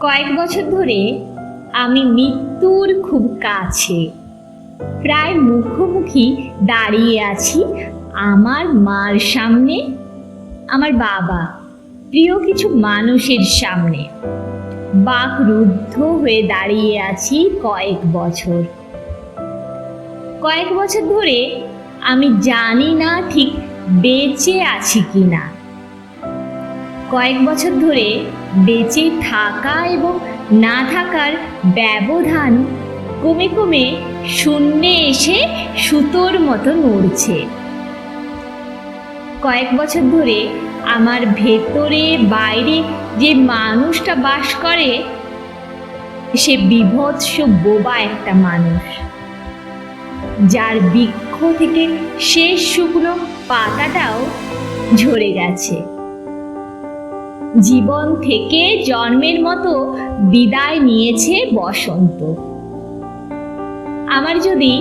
কয়েক বছর ধরে আমি মৃত্যুর খুব কাছে, প্রায় মুখোমুখি দাঁড়িয়ে আছি আমার মার সামনে, আমার বাবা, প্রিয় কিছু মানুষের সামনে। বাকরুদ্ধ হয়ে দাঁড়িয়ে আছি কয়েক বছর ধরে আমি জানি না ঠিক বেঁচে আছি কিনা। কয়েক বছর ধরে বেঁচে থাকা এবং না থাকার ব্যবধান কমে কমে শূন্যে এসে সুতোর মতো নড়ছে। কয়েক বছর ধরে আমার ভেতরে বাইরে যে মানুষটা বাস করে, সে বীভৎস বোবা একটা মানুষ, যার বৃক্ষ থেকে শেষ শুকনো পাতাটাও ঝরে গেছে। জীবন থেকে জন্মের মতো বিদায় নিয়েছে বসন্ত। আমার যদি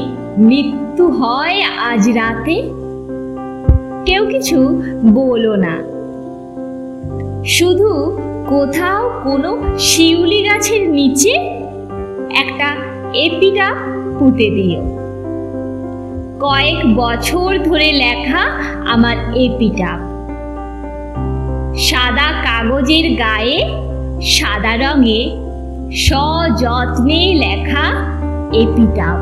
মৃত্যু হয় আজ রাতে, কেউ কিছু বলো না, শুধু কোথাও কোনো শিউলি গাছের নিচে একটা এপিটাফ পুঁতে দিও। কয়েক বছর ধরে লেখা আমার এপিটাফ, সাদা কাগজের গায়ে সাদা রঙে সযত্নে লেখা এপিটাফ।